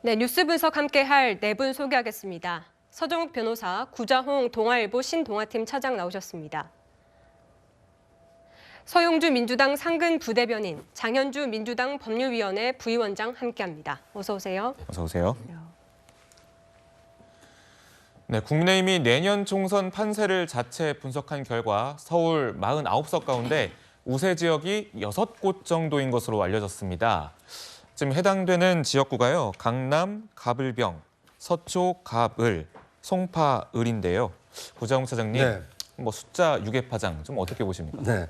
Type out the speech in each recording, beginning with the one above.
네, 뉴스 분석 함께할 네 분 소개하겠습니다. 서정욱 변호사, 구자홍 동아일보 신동아팀 차장 나오셨습니다. 서용주 민주당 상근 부대변인, 장현주 민주당 법률위원회 부위원장 함께합니다. 어서 오세요. 어서 오세요. 네, 국민의힘이 내년 총선 판세를 자체 분석한 결과 서울 49석 가운데 우세 지역이 6곳 정도인 것으로 알려졌습니다. 지금 해당되는 지역구가요. 강남, 가불병, 서초, 갑을, 송파, 을인데요. 구자홍 차장님, 네. 숫자 6의 파장 좀 어떻게 보십니까? 네.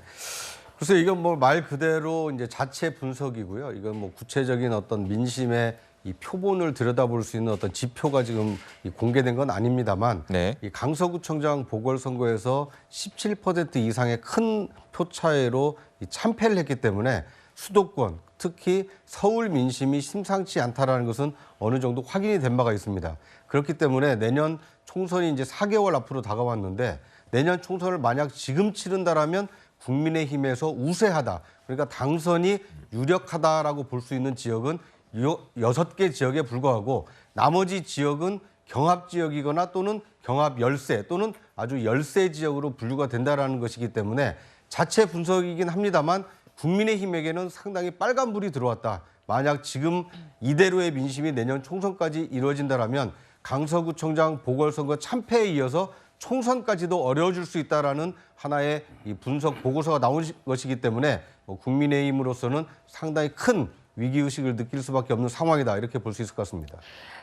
글쎄 이건 뭐 말 그대로 이제 자체 분석이고요. 이건 뭐 구체적인 어떤 민심의 이 표본을 들여다볼 수 있는 어떤 지표가 지금 공개된 건 아닙니다만 네. 이 강서구청장 보궐선거에서 17% 이상의 큰 표 차이로 참패를 했기 때문에 수도권, 특히 서울 민심이 심상치 않다라는 것은 어느 정도 확인이 된 바가 있습니다. 그렇기 때문에 내년 총선이 이제 4개월 앞으로 다가왔는데 내년 총선을 만약 지금 치른다라면 국민의힘에서 우세하다. 그러니까 당선이 유력하다라고 볼 수 있는 지역은 6개 지역에 불과하고 나머지 지역은 경합 지역이거나 또는 경합 열세 또는 아주 열세 지역으로 분류가 된다라는 것이기 때문에 자체 분석이긴 합니다만 국민의힘에게는 상당히 빨간불이 들어왔다. 만약 지금 이대로의 민심이 내년 총선까지 이루어진다라면 강서구청장 보궐선거 참패에 이어서 총선까지도 어려워질 수 있다라는 하나의 이 분석 보고서가 나온 것이기 때문에 국민의힘으로서는 상당히 큰 위기의식을 느낄 수밖에 없는 상황이다. 이렇게 볼 수 있을 것 같습니다.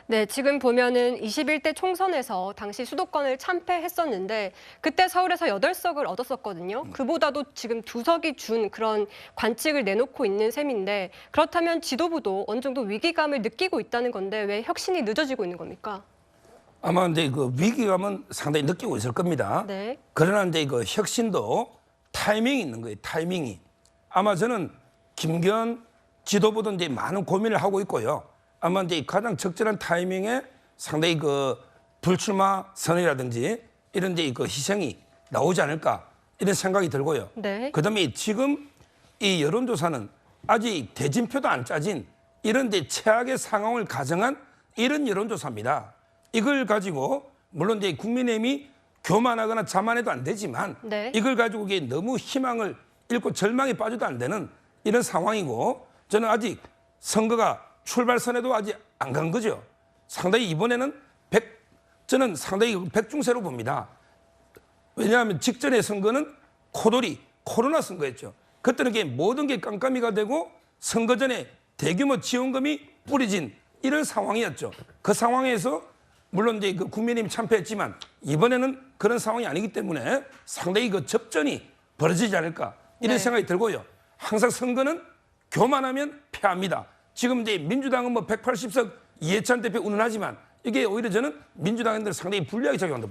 네, 지금 보면은 21대 총선에서 당시 수도권을 참패했었는데 그때 서울에서 8석을 얻었었거든요. 그보다도 지금 2석이 준 그런 관측을 내놓고 있는 셈인데 그렇다면 지도부도 어느 정도 위기감을 느끼고 있다는 건데 왜 혁신이 늦어지고 있는 겁니까? 아마 이제 그 위기감은 상당히 느끼고 있을 겁니다. 네. 그러나 이제 그 혁신도 타이밍이 있는 거예요. 타이밍이. 아마 저는 김기현 지도부도 이제 많은 고민을 하고 있고요. 아마 이제 가장 적절한 타이밍에 상당히 그 불출마 선언이라든지 이런 이제 그 희생이 나오지 않을까 이런 생각이 들고요. 네. 그다음에 지금 이 여론조사는 아직 대진표도 안 짜진 이런 데 최악의 상황을 가정한 이런 여론조사입니다. 이걸 가지고 물론 이제 국민의힘이 교만하거나 자만해도 안 되지만 네. 이걸 가지고 이게 너무 희망을 잃고 절망에 빠져도 안 되는 이런 상황이고 저는 아직 선거가 출발선에도 아직 안 간 거죠. 상당히 이번에는 저는 상당히 백중세로 봅니다. 왜냐하면 직전의 선거는 코로나 선거였죠. 그때는 이게 모든 게 깜깜이가 되고 선거 전에 대규모 지원금이 뿌려진 이런 상황이었죠. 그 상황에서 물론 이제 그 국민의힘이 참패했지만 이번에는 그런 상황이 아니기 때문에 상당히 그 접전이 벌어지지 않을까 이런 네. 생각이 들고요. 항상 선거는 교만하면 패합니다. 지금 이제 민주당은 뭐 180석 이해찬 대표 운운하지만 이게 오히려 저는 민주당인들 상당히 불리하게 작용한다.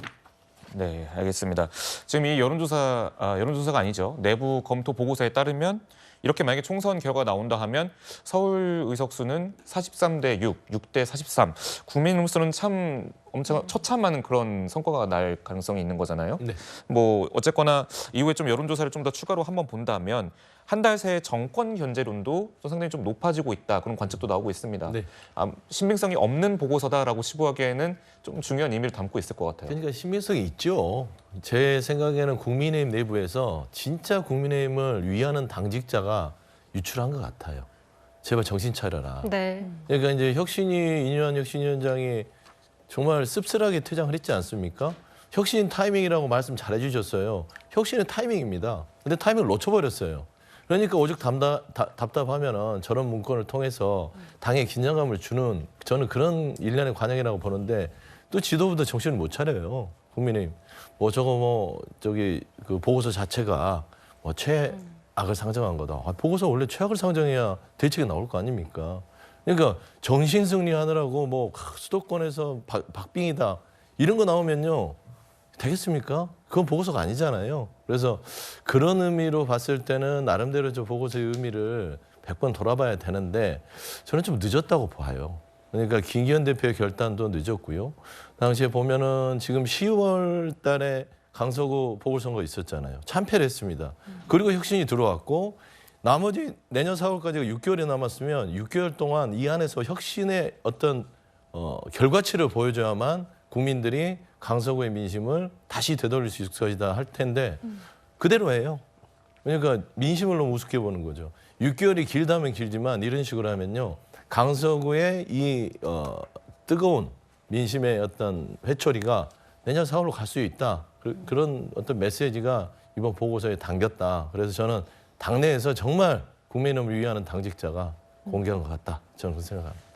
네, 알겠습니다. 지금 이 여론조사가 아니죠. 내부 검토 보고서에 따르면 이렇게 만약에 총선 결과가 나온다 하면 서울 의석수는 43대 6, 6대 43. 국민으로서는 참 엄청 처참한 그런 성과가 날 가능성이 있는 거잖아요. 네. 뭐 어쨌거나 이후에 좀 여론조사를 좀 더 추가로 한번 본다면 한 달 새 정권 견제론도 또 상당히 좀 높아지고 있다. 그런 관측도 나오고 있습니다. 네. 신빙성이 없는 보고서다라고 치부하기에는 좀 중요한 의미를 담고 있을 것 같아요. 그러니까 신빙성이 있죠. 제 생각에는 국민의힘 내부에서 진짜 국민의힘을 위하는 당직자가 유출한 것 같아요. 제발 정신 차려라. 네. 그러니까 이제 이인환 혁신위원장이 정말 씁쓸하게 퇴장을 했지 않습니까? 혁신 타이밍이라고 말씀 잘 해주셨어요. 혁신은 타이밍입니다. 근데 타이밍을 놓쳐버렸어요. 그러니까 오죽 답답하면은 저런 문건을 통해서 당에 긴장감을 주는 저는 그런 일련의 관행이라고 보는데 또 지도부도 정신을 못 차려요. 국민의힘. 그 보고서 자체가 최악을 상정한 거다. 보고서 원래 최악을 상정해야 대책이 나올 거 아닙니까? 그러니까 정신승리하느라고 수도권에서 박빙이다 이런 거 나오면요 되겠습니까? 그건 보고서가 아니잖아요. 그래서 그런 의미로 봤을 때는 나름대로 저 보고서의 의미를 100번 돌아봐야 되는데 저는 좀 늦었다고 봐요. 그러니까 김기현 대표의 결단도 늦었고요. 당시에 보면은 지금 10월 달에 강서구 보궐선거 있었잖아요. 참패를 했습니다. 그리고 혁신이 들어왔고 나머지 내년 4월까지가 6개월이 남았으면 6개월 동안 이 안에서 혁신의 어떤 결과치를 보여줘야만 국민들이 강서구의 민심을 다시 되돌릴 수 있을 것이다 할 텐데 그대로 해요. 그러니까 민심을 너무 우습게 보는 거죠. 6개월이 길다면 길지만 이런 식으로 하면요. 강서구의 이 뜨거운 민심의 어떤 회초리가 내년 4월로 갈 수 있다. 그런 어떤 메시지가 이번 보고서에 담겼다. 그래서 저는 당내에서 정말 국민을 위하는 당직자가 공개한 것 같다. 저는 그렇게 생각합니다.